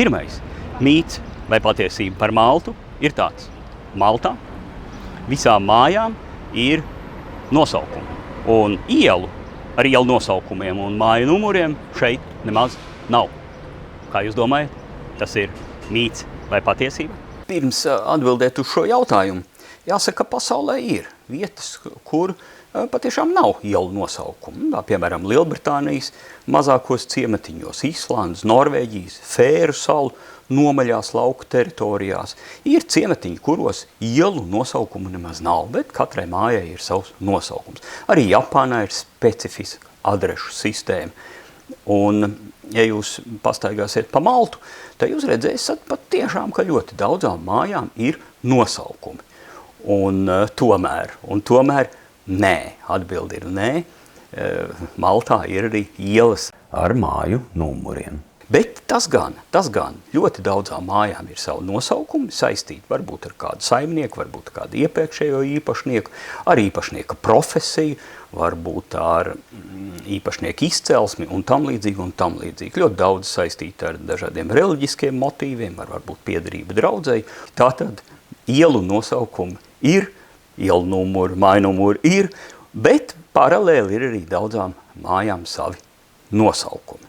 Pirmais mīts vai patiesība par Maltu ir tāds. Maltā visām mājām ir nosaukumi. Un ielu ar ielu nosaukumiem un māju numuriem šeit nemaz nav. Kā jūs domājat, tas ir mīts vai patiesība? Pirms atbildēt uz šo jautājumu, jāsaka, ka pasaulē ir vietas, kur patiešām nav ielu nosaukumu. Piemēram, Lielbritānijas mazākos ciematiņos, Islandes, Norvēģijas, Fēru salu nomaļās lauku teritorijās. Ir ciematiņi, kuros ielu nosaukumu nemaz nav, bet katrai mājai ir savs nosaukums. Arī Japānā ir specifiska adrešu sistēma. Un, ja jūs pastaigāsiet pa Maltu, tad jūs redzēsiet pat tiešām, ka ļoti daudzām mājām ir nosaukumi. Un tomēr nē, atbildi ir nē. Maltā ir arī ielas ar māju numuriem. Bet tas gan ļoti daudzām mājām ir savu nosaukumi saistīti varbūt ar kādu saimnieku, varbūt ar kādu iepriekšējo īpašnieku, ar īpašnieka profesiju, varbūt ar īpašnieku izcelsmi un tam līdzīgi. Ļoti daudz saistīti ar dažādiem reliģiskiem motīviem, ar varbūt piederību draudzei. Tātad ielu nosaukumi ir, ielu numuri, māju numuri ir, bet paralēli ir arī daudzām mājām savi nosaukumi.